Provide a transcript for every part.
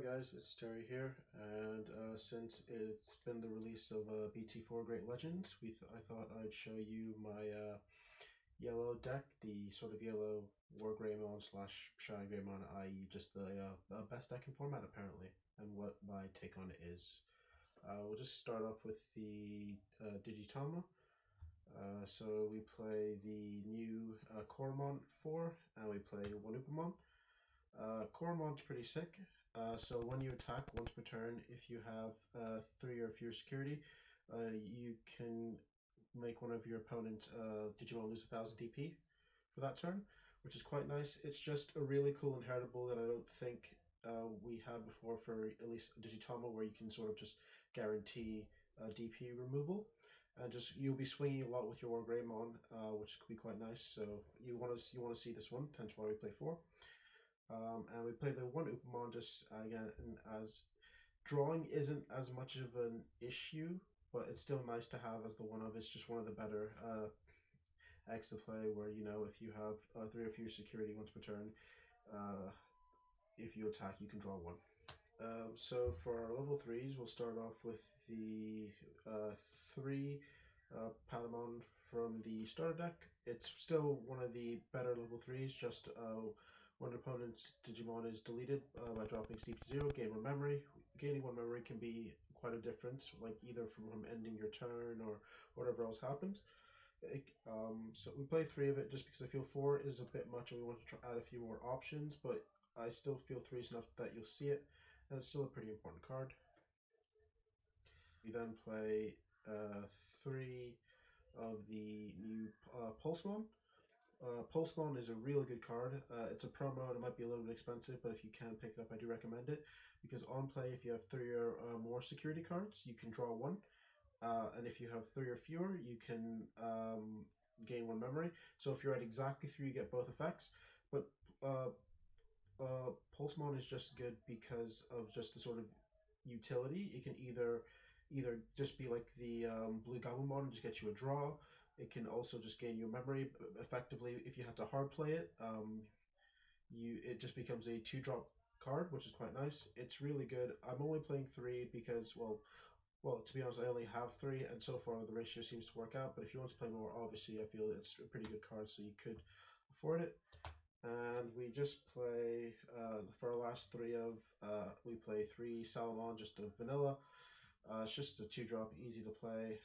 guys, it's Terry here, and since it's been the release of BT4 Great Legends, I thought I'd show you my yellow deck, the sort of yellow Wargreymon slash Shy Greymon, i.e. just the best deck in format apparently, and what my take on it is. We'll just start off with the Digitama. So we play the new Coromon 4, and we play Wargreymon. Coromon's pretty sick. So when you attack once per turn, if you have 3 or fewer security, you can make one of your opponent's Digimon lose 1000 DP for that turn, which is quite nice. It's just a really cool inheritable that I don't think we had before for at least Digitama, where you can sort of just guarantee DP removal. And just you'll be swinging a lot with your Wargreymon, which could be quite nice. So you want to see this one, hence why we play 4. And we play the one Upamon just again, as drawing isn't as much of an issue, but it's still nice to have as the one of. It's just one of the better eggs to play, where you know if you have 3 or fewer security once per turn, if you attack you can draw 1. So for our level 3s, we'll start off with the 3 Patamon from the starter deck. It's still one of the better level 3s, just when an opponent's Digimon is deleted by dropping Steep to 0, gain 1 memory. Gaining 1 memory can be quite a difference, like either from ending your turn or whatever else happens. So we play 3 of it just because I feel 4 is a bit much and we want to add a few more options, but I still feel 3 is enough that you'll see it, and it's still a pretty important card. We then play 3 of the new Pulsemon. Pulsemon is a really good card. It's a promo and it might be a little bit expensive, but if you can pick it up, I do recommend it, because on play, if you have 3 or more security cards, you can draw 1, and if you have 3 or fewer, you can gain 1 memory. So if you're at exactly 3, you get both effects. But Pulsemon is just good because of just the sort of utility. It can either just be like the Blue Gabumon and just get you a draw. It can also just gain your memory. Effectively, if you have to hard play it, it just becomes a 2-drop card, which is quite nice. It's really good. I'm only playing 3 because, well, to be honest, I only have 3, and so far the ratio seems to work out. But if you want to play more, obviously, I feel it's a pretty good card, so you could afford it. And we just play for our last 3 we play 3 Salamon, just a vanilla. It's just a 2-drop, easy to play.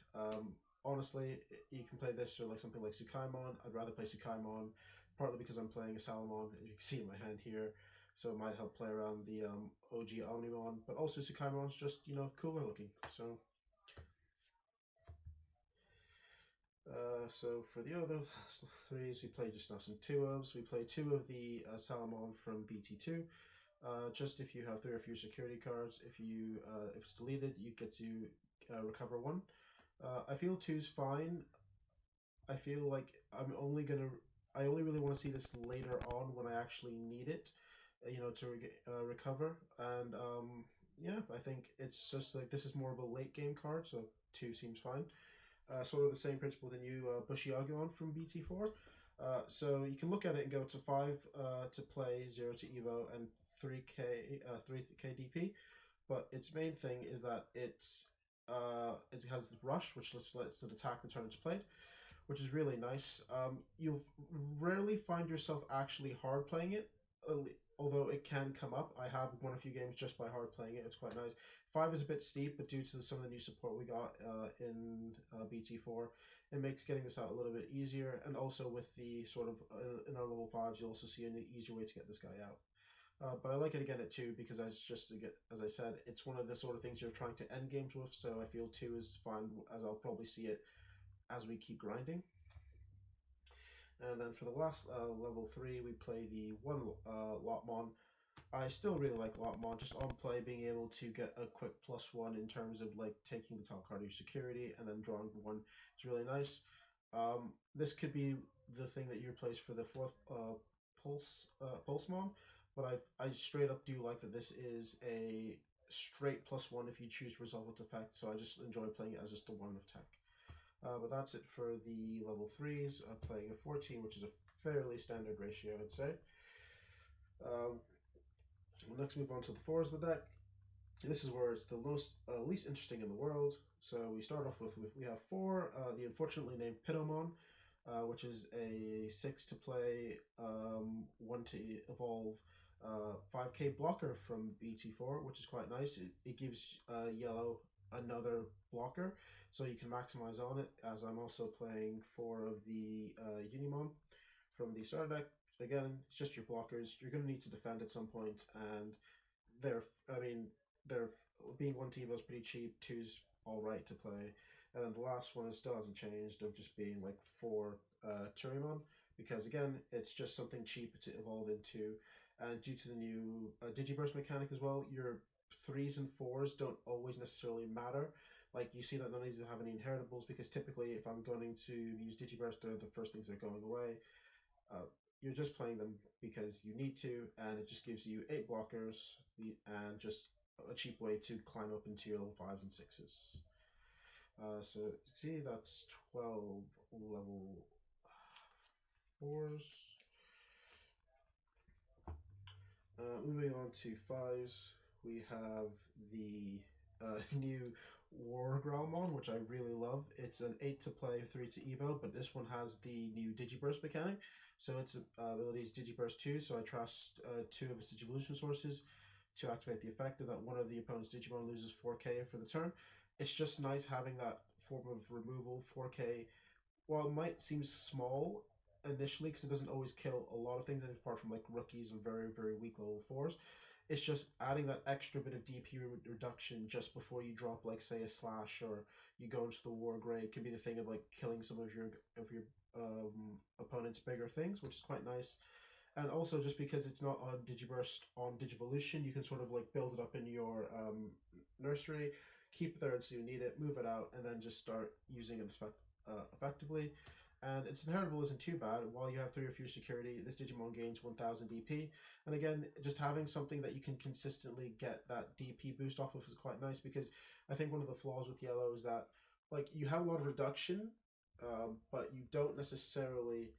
Honestly, you can play this or like something like Tsukaimon. I'd rather play Tsukaimon, partly because I'm playing a Salamon, as you can see in my hand here, so it might help play around the OG Omnimon, but also Tsukaimon's just, you know, cooler looking. So for the other 3s, we play just now some 2-ofs. We play 2 of the Salamon from BT2. Just if you have 3 or fewer security cards, if it's deleted, you get to recover 1. I feel 2's fine. I feel like I only really want to see this later on when I actually need it, you know, to recover. And yeah, I think it's just like this is more of a late game card, so 2 seems fine. Sort of the same principle the new Bushiagumon from BT4. So you can look at it and go to 5 to play, 0 to Evo, and 3k DP. But its main thing is that it has Rush, which lets it attack the turn it's played, which is really nice. You'll rarely find yourself actually hard playing it, although it can come up. I have won a few games just by hard playing it. It's quite nice. 5 is a bit steep, but due to some of the new support we got in BT4, it makes getting this out a little bit easier. And also with the sort of in our level 5s, you'll also see an easier way to get this guy out. But I like it again at 2 because it's just, as I said, it's one of the sort of things you're trying to end games with. So I feel 2 is fine, as I'll probably see it as we keep grinding. And then for the last level 3, we play the 1 Lotmon. I still really like Lotmon, just on play, being able to get a quick +1 in terms of like taking the top card of your security and then drawing 1 is really nice. This could be the thing that you replace for the 4th Pulsemon, but I straight up do like that this is a straight +1 if you choose to resolve its effect, so I just enjoy playing it as just a 1 of tech. But that's it for the level 3s. I'm playing a 14, which is a fairly standard ratio, I'd say. We'll next move on to the fours of the deck. This is where it's the most least interesting in the world. So we start off with we have four. The unfortunately named Pinomon, which is a 6 to play, 1 to evolve, 5k blocker from BT4, which is quite nice. It gives yellow another blocker, so you can maximize on it. As I'm also playing 4 of the Unimon from the starter deck. Again, it's just your blockers. You're going to need to defend at some point, and they're, I mean, they're being 1 TiVo is pretty cheap. 2's all right to play, and then the last one still hasn't changed of just being like 4 Turimon, because again, it's just something cheap to evolve into, and due to the new Digiburst mechanic as well, your 3s and 4s don't always necessarily matter. Like, you see that none of these have any inheritables, because typically if I'm going to use Digiburst, they're the first things that are going away. You're just playing them because you need to, and it just gives you 8 blockers and just a cheap way to climb up into your level 5s and 6s. So see, that's 12 level 4s. Moving on to 5s, we have the new Wargreymon, which I really love. It's an 8 to play, 3 to evo, but this one has the new Digiburst mechanic. So its ability is Digiburst 2, so I trust 2 of its Digivolution sources to activate the effect of that one of the opponent's Digimon loses 4k for the turn. It's just nice having that form of removal. 4k, while it might seem small initially, because it doesn't always kill a lot of things apart from like rookies and very, very weak level 4s, it's just adding that extra bit of DP reduction just before you drop, like, say, a slash, or you go into the Wargrey. It can be the thing of like killing some of your opponent's bigger things, which is quite nice. And also, just because it's not on Digiburst on Digivolution, you can sort of like build it up in your nursery, keep it there until you need it, move it out, and then just start using it effectively. And its inheritable isn't too bad. While you have 3 or fewer security, this Digimon gains 1000 DP. And again, just having something that you can consistently get that DP boost off of is quite nice, because I think one of the flaws with yellow is that, like, you have a lot of reduction, but you don't necessarily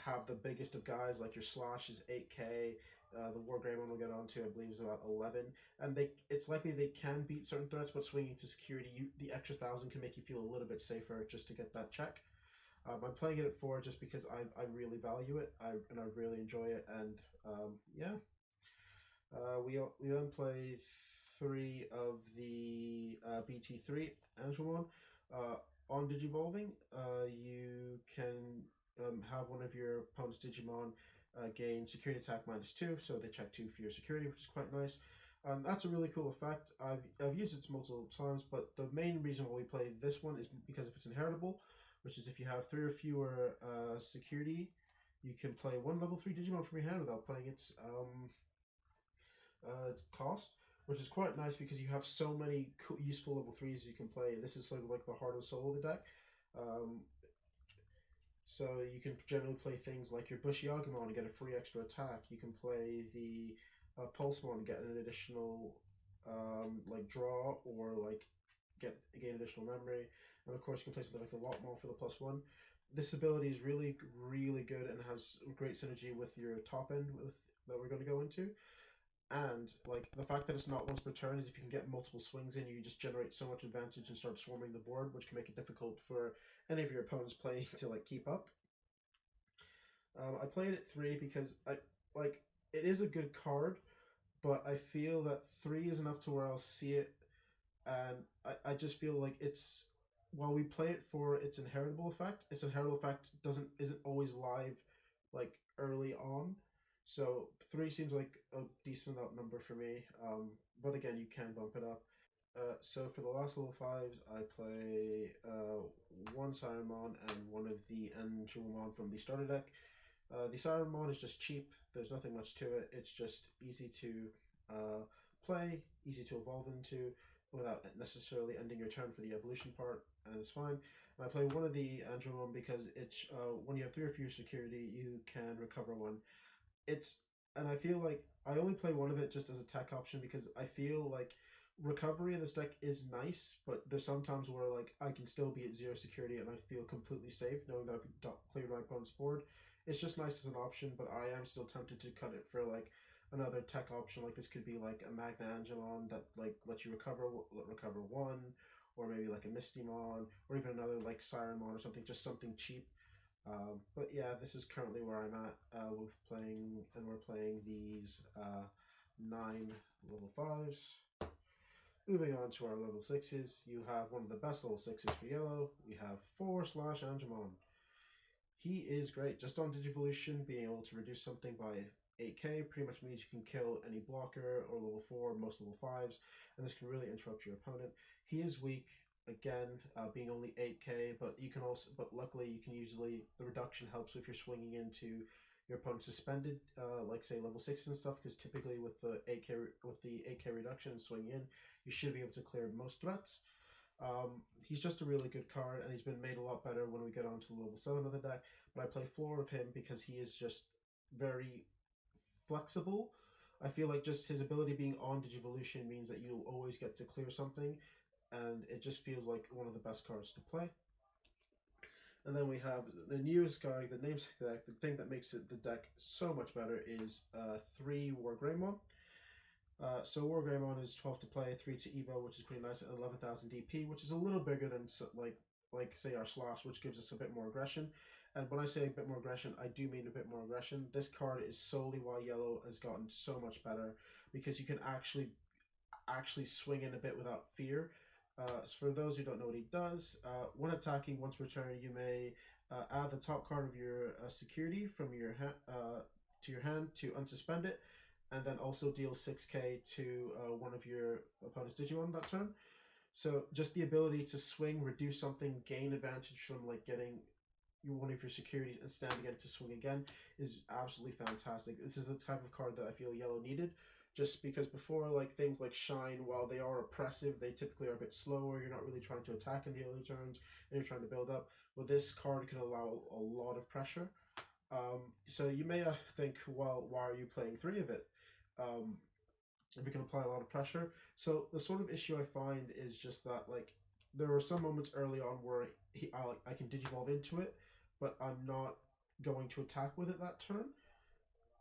have the biggest of guys. Like, your slash is 8k. The Wargreymon we'll get onto, I believe, is about 11, and it's likely they can beat certain threats, but swinging to security, the extra 1000 can make you feel a little bit safer just to get that check. I'm playing it at 4 just because I really value it, and I really enjoy it, and yeah. We then play 3 of the BT3 Angelmon. On Digivolving, you can have one of your opponent's Digimon gain security attack -2, so they check 2 for your security, which is quite nice. That's a really cool effect. I've used it multiple times, but the main reason why we play this one is because if it's inheritable, which is if you have 3 or fewer security, you can play 1 level 3 Digimon from your hand without playing its cost, which is quite nice because you have so many useful level 3s you can play. This is sort of like the heart and soul of the deck. So you can generally play things like your Bushiagumon and get a free extra attack. You can play the Pulsemon and get an additional like draw, or like gain additional memory. And of course you can play something like the Lotmon for the +1. This ability is really, really good and has great synergy with your top end that we're going to go into. And like the fact that it's not once per turn is if you can get multiple swings in, you just generate so much advantage and start swarming the board, which can make it difficult for any of your opponents playing to like keep up. I played it 3 because it is a good card, but I feel that 3 is enough to where I'll see it, and I just feel like it's, while we play it for its inheritable effect isn't always live like early on. So 3 seems like a decent enough number for me, but again, you can bump it up. So for the last level 5s, I play 1 Sirenmon and 1 of the Angelmon from the starter deck. The Sirenmon is just cheap. There's nothing much to it. It's just easy to play, easy to evolve into without necessarily ending your turn for the evolution part, and it's fine. And I play 1 of the Angelmon because it's when you have 3 or fewer security, you can recover 1. And I feel like I only play 1 of it just as a tech option because I feel like recovery in this deck is nice, but there's sometimes where like I can still be at 0 security and I feel completely safe knowing that I've cleared my opponent's board. It's just nice as an option, but I am still tempted to cut it for like another tech option like this could be like a Magna Angemon that like lets you recover one, or maybe like a Mistymon, or even another like Sirenmon or something, just something cheap. But yeah, this is currently where I'm at with playing, and we're playing these 9 level 5s. Moving on to our level 6s, you have one of the best level 6s for yellow. We have 4/Angemon. He is great. Just on Digivolution, being able to reduce something by 8k pretty much means you can kill any blocker or level 4, most level 5s, and this can really interrupt your opponent. He is weak, again, being only 8k, but you can also, but luckily you can usually, the reduction helps if you're swinging into your opponent's suspended, like say level 6 and stuff, because typically with the 8k reduction and swinging in, you should be able to clear most threats. He's just a really good card, and he's been made a lot better when we get onto the level 7 of the deck. But I play floor of him because he is just very flexible. I feel like just his ability being on Digivolution means that you'll always get to clear something, and it just feels like one of the best cards to play. And then we have the newest card, the namesake deck. The thing that makes it the deck so much better is 3 Wargreymon. So Wargreymon is 12 to play, 3 to Evo, which is pretty nice, and 11,000 DP, which is a little bigger than like say our Slash, which gives us a bit more aggression. And when I say a bit more aggression, I do mean a bit more aggression. This card is solely why yellow has gotten so much better, because you can actually swing in a bit without fear. For those who don't know what he does, when attacking once per turn, you may add the top card of your security from your to your hand to unsuspend it, and then also deal 6k to one of your opponent's Digimon that turn. So just the ability to swing, reduce something, gain advantage from like getting one of your securities and stand again to swing again is absolutely fantastic. This is the type of card that I feel yellow needed, just because before, like things like Shine, while they are oppressive, they typically are a bit slower. You're not really trying to attack in the early turns, and you're trying to build up. Well, this card can allow a lot of pressure. So you may think, well, why are you playing 3 of it? We can apply a lot of pressure. So the sort of issue I find is just that like there are some moments early on where I can digivolve into it, but I'm not going to attack with it that turn,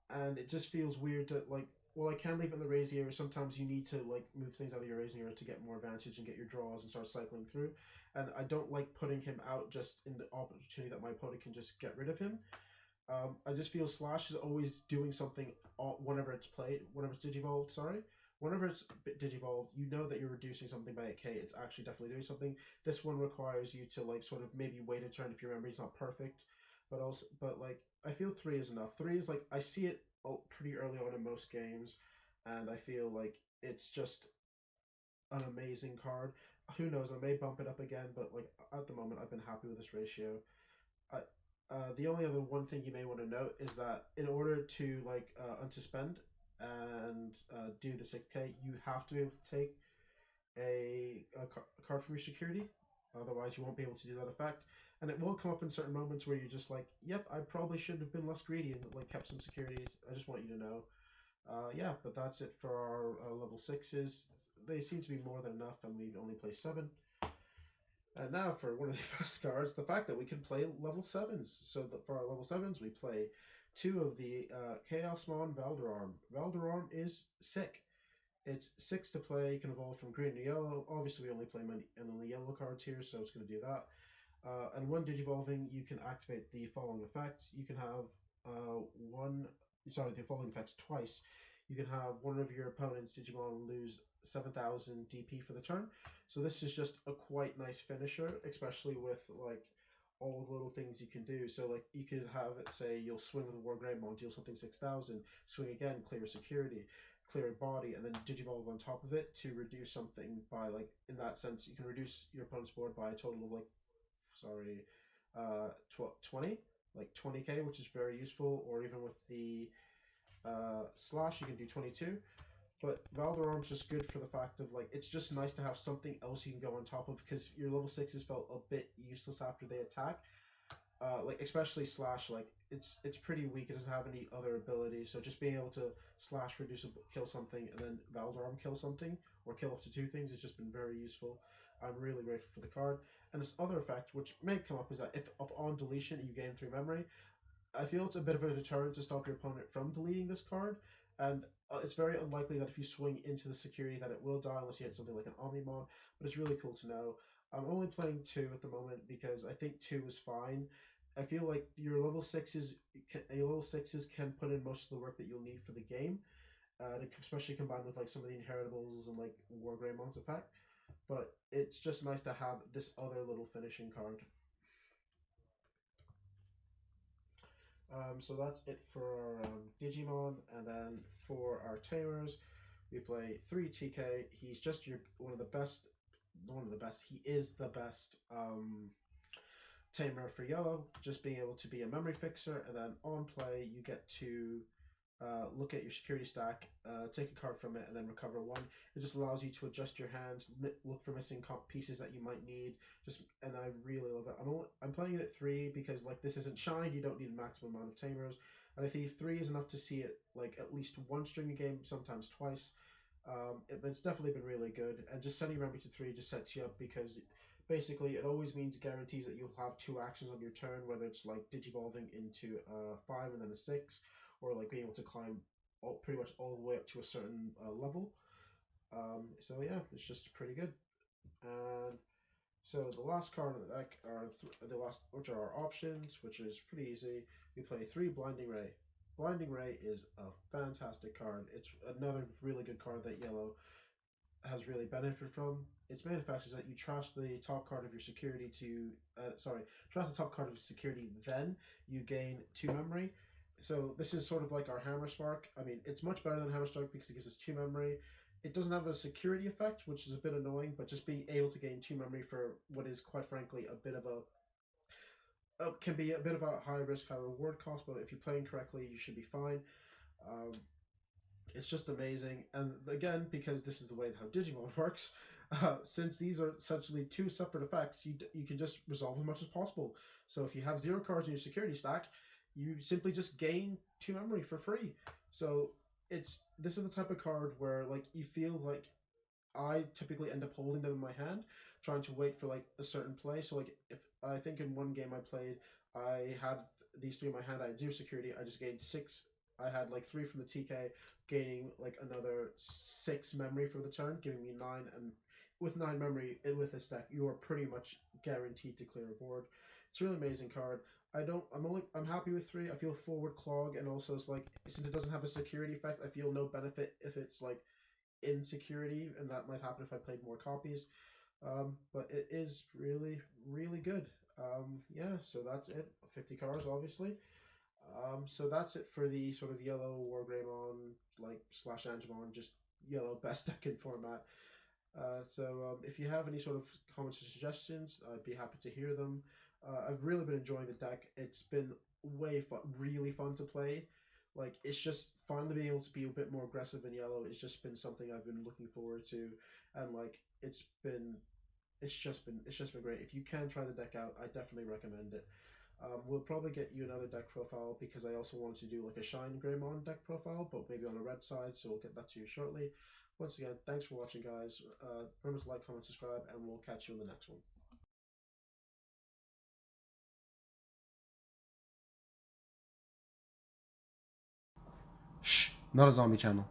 and it just feels weird to like. Well, I can leave it in the raising area. Sometimes you need to like move things out of your raising area to get more advantage and get your draws and start cycling through. And I don't like putting him out just in the opportunity that my opponent can just get rid of him. I just feel Slash is always doing something whenever it's played, whenever it's digivolved, sorry. Whenever it's digivolved, you know that you're reducing something by 8k. It's actually definitely doing something. This one requires you to like sort of maybe wait a turn if your memory's not perfect, but like I feel 3 is enough. 3 is like I see it pretty early on in most games, and I feel like it's just an amazing card. Who knows? I may bump it up again, but like at the moment, I've been happy with this ratio. The only other one thing you may want to note is that in order to like unsuspend and do the 6k, you have to be able to take a card from your security. Otherwise, you won't be able to do that effect. And it will come up in certain moments where you're just like, yep, I probably should have been less greedy and like kept some security. I just want you to know. Yeah, but that's it for our level 6s. They seem to be more than enough, and we only play 7. And now for one of the best cards, the fact that we can play level 7s. So that for our level 7s, we play 2 of the Chaosmon Valderarm. Valderarm is sick. It's 6 to play. You can evolve from green to yellow. Obviously, we only play only yellow cards here, so it's going to do that. And when digivolving, you can activate the following effects. You can have the following effects twice. You can have one of your opponent's Digimon lose 7,000 DP for the turn. So this is just a quite nice finisher, especially with like all the little things you can do. So like you could have it say you'll swing with a Wargreymon, deal something 6,000, swing again, clear security, clear body, and then digivolve on top of it to reduce something by like in that sense you can reduce your opponent's board by a total of like 20, like 20k, which is very useful. Or even with the Slash, you can do 22. But Valderarm's just good for the fact of like it's just nice to have something else you can go on top of, because your level 6s felt a bit useless after they attack. Like especially Slash, like it's pretty weak. It doesn't have any other ability, so just being able to Slash, reduce, kill something, and then Valderarm kill something or kill up to 2 things has just been very useful. I'm really grateful for the card. And this other effect, which may come up, is that if upon deletion you gain 3 memory, I feel it's a bit of a deterrent to stop your opponent from deleting this card. and it's very unlikely that if you swing into the security that it will die unless you hit something like an Omnimon, but it's really cool to know. I'm only playing 2 at the moment because I think 2 is fine. I feel like your level sixes can put in most of the work that you'll need for the game, especially combined with like some of the inheritables and like Wargreymon's effect. But it's just nice to have this other little finishing card. So that's it for our Digimon, and then for our Tamers, we play 3 TK. He's just one of the best. One of the best. He is the best Tamer for yellow. Just being able to be a memory fixer, and then on play you get to look at your security stack, take a card from it, and then recover 1. It just allows you to adjust your hand, look for missing pieces that you might need. And I really love it. I'm playing it at 3 because like this isn't Shine. You don't need a maximum amount of Tamers, and I think 3 is enough to see it like at least one string a game, sometimes twice. It's definitely been really good, and just sending memory to 3 just sets you up because basically it always means guarantees that you'll have 2 actions on your turn, whether it's like digivolving into a 5 and then a 6, or like being able to climb pretty much all the way up to a certain level. So yeah, it's just pretty good. And so the last card in the deck are which are our options, which is pretty easy. We play 3 Blinding Ray. Blinding Ray is a fantastic card. It's another really good card that yellow has really benefited from. Its main effect is that you trash the top card of your security to trash the top card of your security, then you gain 2 memory. So this is sort of like our Hammer Spark. I mean, it's much better than Hammer Spark because it gives us 2 memory. It doesn't have a security effect, which is a bit annoying, but just being able to gain 2 memory for what is quite frankly a bit of can be a bit of a high risk, high reward cost, but if you're playing correctly, you should be fine. It's just amazing, and again, because this is the way how Digimon works, since these are essentially 2 separate effects, you can just resolve as much as possible. So if you have 0 cards in your security stack, you simply just gain 2 memory for free. So this is the type of card where like you feel like I typically end up holding them in my hand, trying to wait for like a certain play. So like if I think in one game I played, I had these 3 in my hand. I had 0 security. I just gained 6. I had like 3 from the TK, gaining like another 6 memory for the turn, giving me 9. And with 9 memory with this deck, you are pretty much guaranteed to clear a board. It's a really amazing card. I'm happy with 3. I feel forward clog, and also it's like since it doesn't have a security effect, I feel no benefit if it's like insecurity, and that might happen if I played more copies. But it is really, really good. Yeah, so that's it. 50 cards, obviously. So that's it for the sort of yellow Wargreymon, like / Angemon, just yellow best deck in format. If you have any sort of comments or suggestions, I'd be happy to hear them. I've really been enjoying the deck. It's been really fun to play. Like it's just fun to be able to be a bit more aggressive in yellow. It's just been something I've been looking forward to, and like it's just been great. If you can try the deck out, I definitely recommend it. We'll probably get you another deck profile because I also wanted to do like a Shine Greymon deck profile, but maybe on a red side, so we'll get that to you shortly. Once again, thanks for watching, guys. Remember to like, comment, subscribe, and we'll catch you in the next one. Shh, not a zombie channel.